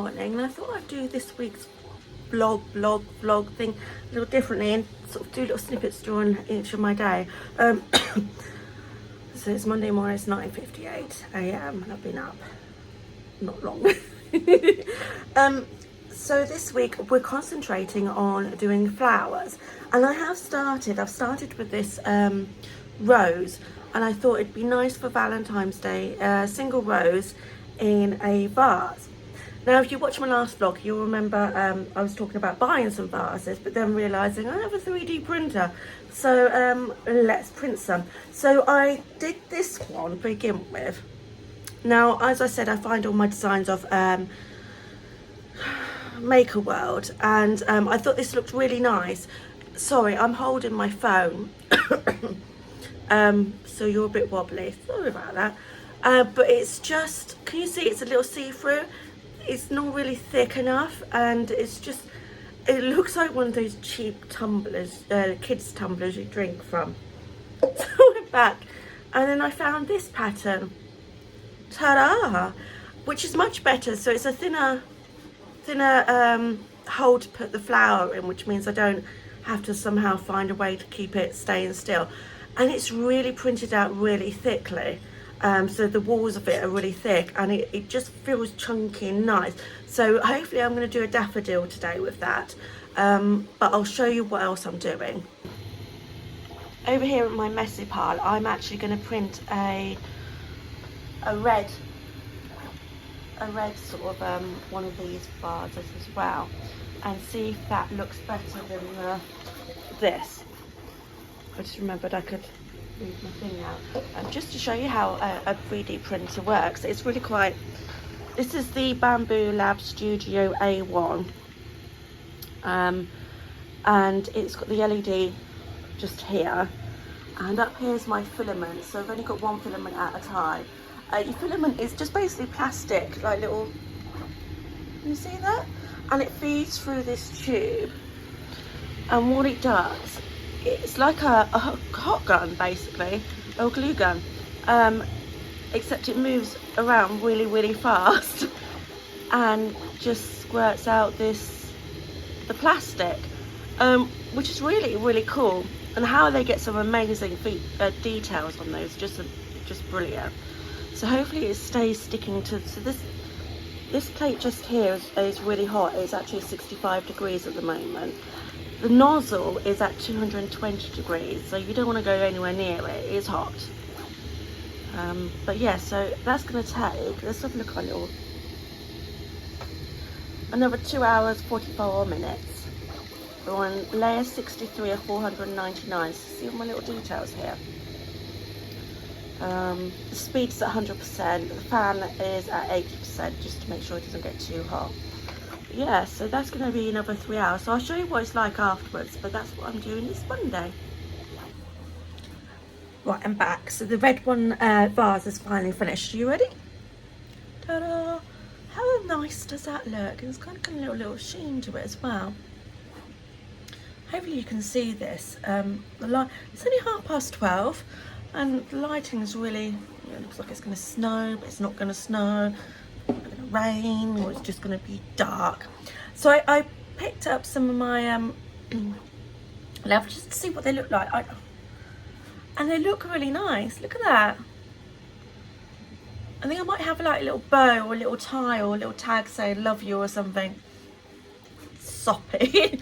morning, and I thought I'd do this week's vlog thing a little differently and sort of do little snippets during each of my day. So it's Monday morning, it's 9:58 a.m. and I've been up not long. So this week we're concentrating on doing flowers, and I've started with this rose, and I thought it'd be nice for Valentine's Day, single rose in a vase. Now, if you watch my last vlog, you'll remember I was talking about buying some vases, but then realising I have a 3D printer, so let's print some. So I did this one to begin with. Now, as I said, I find all my designs off Maker World, and I thought this looked really nice. Sorry, I'm holding my phone, so you're a bit wobbly. Sorry about that. But it's just, can you see it's a little see-through? It's not really thick enough, and it's just, it looks like one of those cheap tumblers, kids tumblers you drink from. So I went back, and then I found this pattern. Ta-da! Which is much better. So it's a thinner hole to put the flower in, which means I don't have to somehow find a way to keep it staying still. And it's really printed out really thickly. So the walls of it are really thick, and it just feels chunky and nice. So hopefully I'm going to do a daffodil today with that. But I'll show you what else I'm doing. Over here in my messy pile, I'm actually going to print a red sort of one of these vases as well, and see if that looks better than this. I just remembered I could move my thing out, just to show you how a 3D printer works. It's really quite, this is the Bamboo Lab Studio A1, and it's got the LED just here, and up here is my filament. So I've only got one filament at a time. Your filament is just basically plastic, like little, can you see that? And it feeds through this tube, and what it does, it's like a hot gun basically, or a glue gun, except it moves around really fast and just squirts out the plastic, which is really cool. And how they get some amazing details on those, just brilliant. So hopefully it stays sticking to, so this plate just here is really hot. It's actually 65 degrees at the moment. The nozzle is at 220 degrees, so you don't want to go anywhere near it. It is hot. But yeah, so that's going to take, let's have a look at a little, another 2 hours 44 minutes. We're on layer 63 of 499. So see all my little details here. The speed's at 100%, the fan is at 80%, just to make sure it doesn't get too hot. But yeah, so that's going to be another 3 hours. So I'll show you what it's like afterwards, but that's what I'm doing this Monday. Right, I'm back. So the red one vase is finally finished. Are you ready? Ta-da! How nice does that look? And it's kind of got a little sheen to it as well. Hopefully you can see this. The light, it's only 12:30. And the lighting is really, it looks like it's going to snow, but it's not going to snow. It's going to rain, or it's just going to be dark. So I picked up some of my love just to see what they look like. And they look really nice. Look at that. I think I might have like a little bow or a little tie or a little tag saying love you or something soppy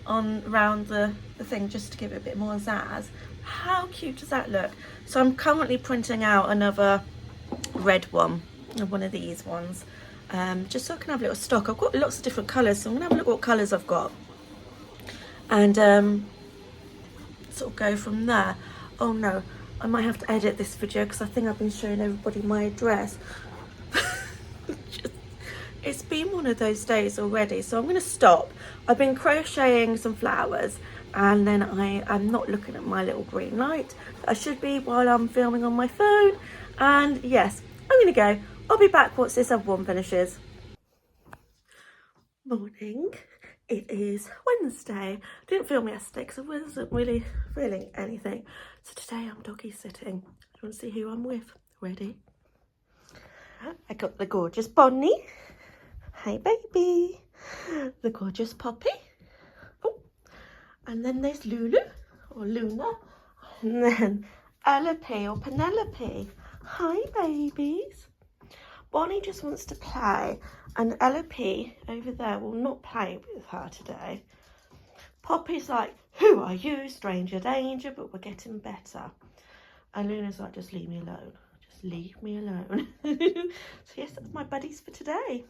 on around the thing, just to give it a bit more zazz. How cute does that look? So I'm currently printing out another red one of these ones, just so I can have a little stock. I've got lots of different colours, so I'm gonna have a look what colours I've got, and sort of go from there. Oh no, I might have to edit this video because I think I've been showing everybody my address. It's been one of those days already, so I'm going to stop. I've been crocheting some flowers, and then I'm not looking at my little green light. I should be while I'm filming on my phone. And yes, I'm going to go. I'll be back once this other one finishes. Morning. It is Wednesday. I didn't film yesterday because I wasn't really feeling anything. So today I'm doggy sitting. Do you want to see who I'm with? Ready? I got the gorgeous Bonnie. Hi, baby. The gorgeous Poppy. Oh, and then there's Lulu, or Luna. And then Penelope, or Penelope. Hi, babies. Bonnie just wants to play, and Penelope over there will not play with her today. Poppy's like, who are you? Stranger danger, but we're getting better. And Luna's like, just leave me alone. Just leave me alone. So yes, that's my buddies for today.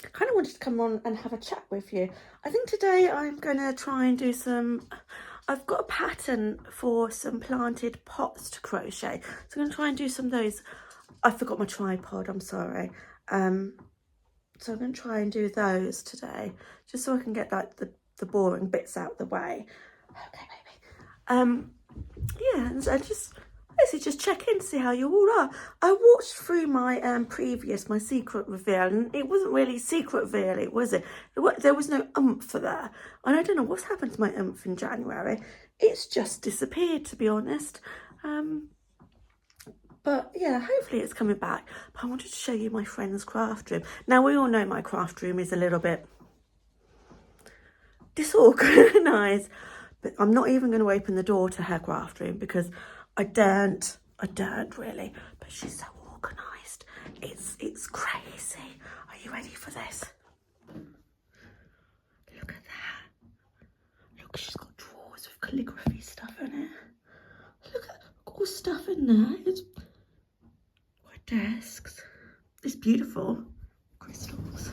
I kind of wanted to come on and have a chat with you. I think today I'm going to try and do some... I've got a pattern for some planted pots to crochet. So I'm going to try and do some of those. I forgot my tripod, I'm sorry. So I'm going to try and do those today, just so I can get like the boring bits out of the way. Okay, baby. Yeah, and so just check in to see how you all are. I watched through my my secret reveal, and it wasn't really secret really, was it? There was no oomph there. And I don't know what's happened to my oomph in January. It's just disappeared, to be honest. But yeah, hopefully it's coming back. But I wanted to show you my friend's craft room. Now, we all know my craft room is a little bit disorganised. But I'm not even going to open the door to her craft room because I daren't really. But she's so organised. It's crazy. Are you ready for this? Look at that. Look, she's got drawers with calligraphy stuff in it. Look at all stuff in there. It's desks. It's beautiful. Crystals.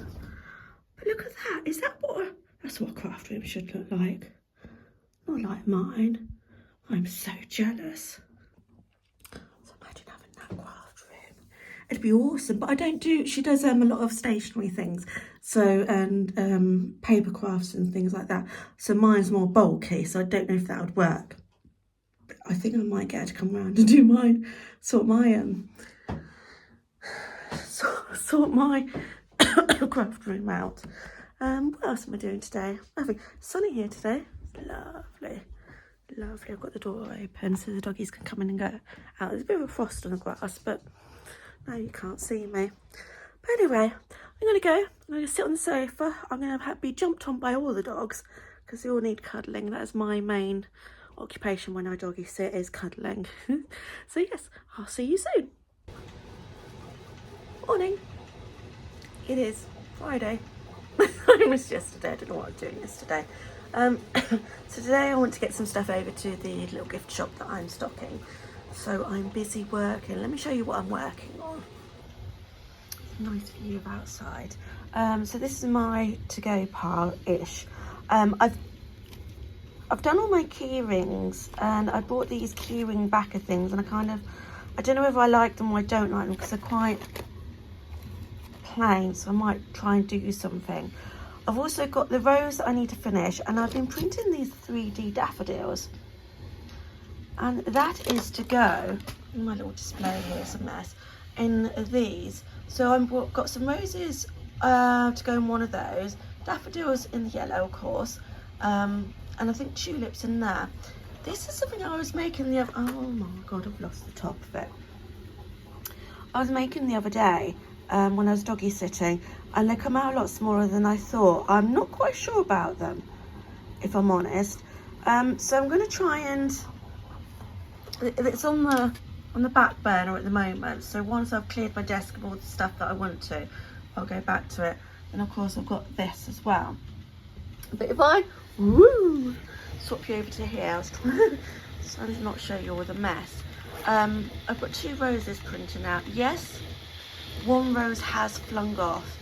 But look at that. Is that what... That's what a craft room should look like. Not like mine. I'm so jealous. So imagine having that craft room. It'd be awesome. But I don't do... She does a lot of stationery things. So, and paper crafts and things like that. So mine's more bulky. So I don't know if that would work. But I think I might get her to come around and do mine. Sort my craft room out. What else am I doing today? Having sunny here today. Lovely. I've got the door open so the doggies can come in and go out. There's a bit of a frost on the grass, but now you can't see me. But anyway, I'm going to go. I'm going to sit on the sofa. I'm going to be jumped on by all the dogs because they all need cuddling. That is my main occupation when I doggy sit, is cuddling. So yes, I'll see you soon. Morning. It is Friday. I missed yesterday. I don't know what I'm doing yesterday. So today I want to get some stuff over to the little gift shop that I'm stocking. So I'm busy working. Let me show you what I'm working on. Nice view of outside. So this is my to-go pile-ish. I've done all my key rings, and I bought these key ring backer things, and I don't know whether I like them or I don't like them because they're quite plain, so I might try and do something. I've also got the rose that I need to finish, and I've been printing these 3D daffodils, and that is to go in my little display here. It's a mess in these. So I've got some roses to go in one of those, daffodils in the yellow, of course, and I think tulips in there. This is something I was making the other... Oh my god, I've lost the top of it. I was making the other day when I was doggy sitting, and they come out a lot smaller than I thought. I'm not quite sure about them, if I'm honest. So I'm going to try and... It's on the back burner at the moment. So once I've cleared my desk of all the stuff that I want to, I'll go back to it. And of course I've got this as well. But if I swap you over to here, I was trying to not show you all the mess. I've got 2 roses printing out. Yes, one rose has flung off,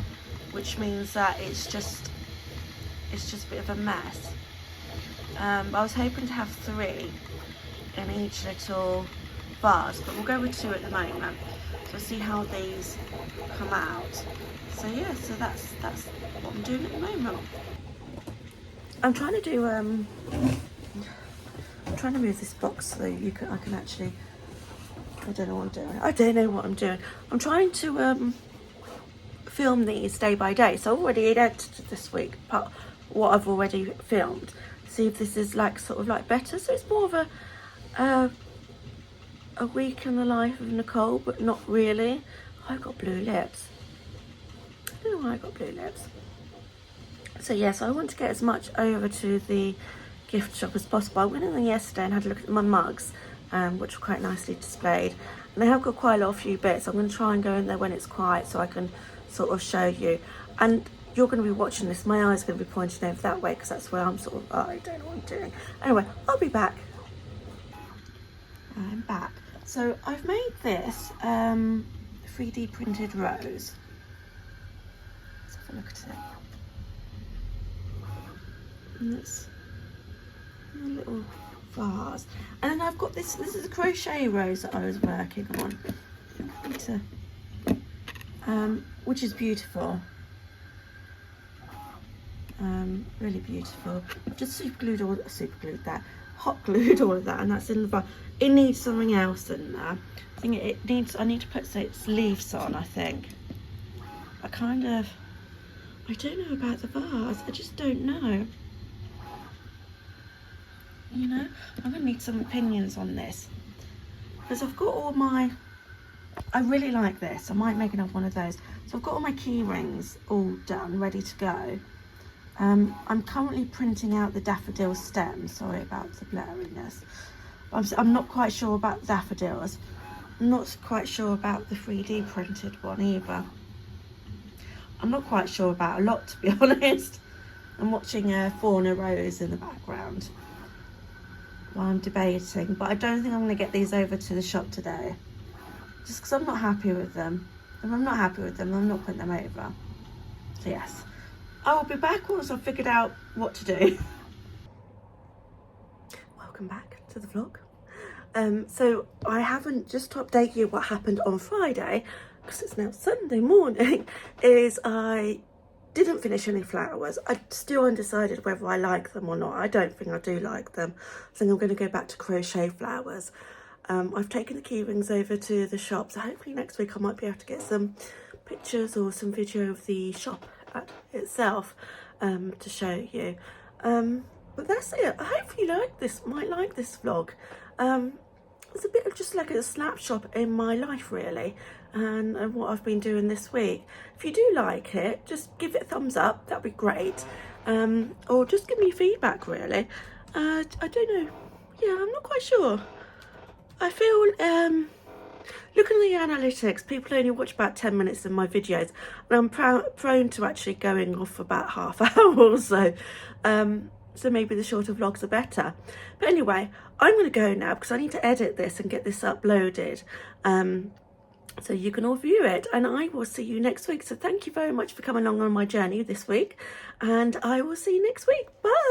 which means that it's just a bit of a mess. I was hoping to have 3 in each little vase, but we'll go with 2 at the moment. So we'll see how these come out. So yeah, so that's what I'm doing at the moment. I'm trying to do I'm trying to move this box so I can actually... I don't know what I'm doing. I'm trying to film these day by day. So I've already edited this week what I've already filmed. See if this is like sort of like better. So it's more of a week in the life of Nicole, but not really. I've got blue lips. I don't know why I got blue lips. So yes, I want to get as much over to the gift shop as possible. I went in there yesterday and had a look at my mugs, which were quite nicely displayed. And they have got quite a few bits. I'm going to try and go in there when it's quiet so I can sort of show you. And you're going to be watching this. My eyes are going to be pointing over that way because that's where I'm sort of, oh, I don't know what I'm doing. Anyway, I'll be back. I'm back. So I've made this 3D printed rose. Let's have a look at it. And it's a little vase. And then I've got this is a crochet rose that I was working on. Which is beautiful. Really beautiful. I've just hot glued all of that, and that's in the vase. It needs something else in there. I think I need to put its leaves on, I think. I don't know about the vase. I just don't know. You know, I'm going to need some opinions on this. Because I've got all my... I really like this. I might make another one of those. So I've got all my key rings all done, ready to go. I'm currently printing out the daffodil stem. Sorry about the blurriness. I'm not quite sure about daffodils. I'm not quite sure about the 3D printed one either. I'm not quite sure about a lot, to be honest. I'm watching Fauna Rose in the background while I'm debating, but I don't think I'm going to get these over to the shop today. Just because I'm not happy with them. If I'm not happy with them, I'm not putting them over. So yes, I will be back once I've figured out what to do. Welcome back to the vlog. So I haven't, just to update you what happened on Friday, because it's now Sunday morning, is I didn't finish any flowers. I'm still undecided whether I like them or not. I don't think I do like them. I think I'm going to go back to crochet flowers. I've taken the key rings over to the shop, so hopefully next week I might be able to get some pictures or some video of the shop itself to show you. But that's it. I hope you might like this vlog. It's a bit of just like a snapshot in my life really, and what I've been doing this week. If you do like it, just give it a thumbs up, that'd be great. Or just give me feedback really. I don't know, yeah, I'm not quite sure. I feel, looking at the analytics, people only watch about 10 minutes of my videos, and I'm prone to actually going off about half hour or so. So maybe the shorter vlogs are better. But anyway, I'm going to go now because I need to edit this and get this uploaded. So you can all view it, and I will see you next week. So thank you very much for coming along on my journey this week, and I will see you next week. Bye.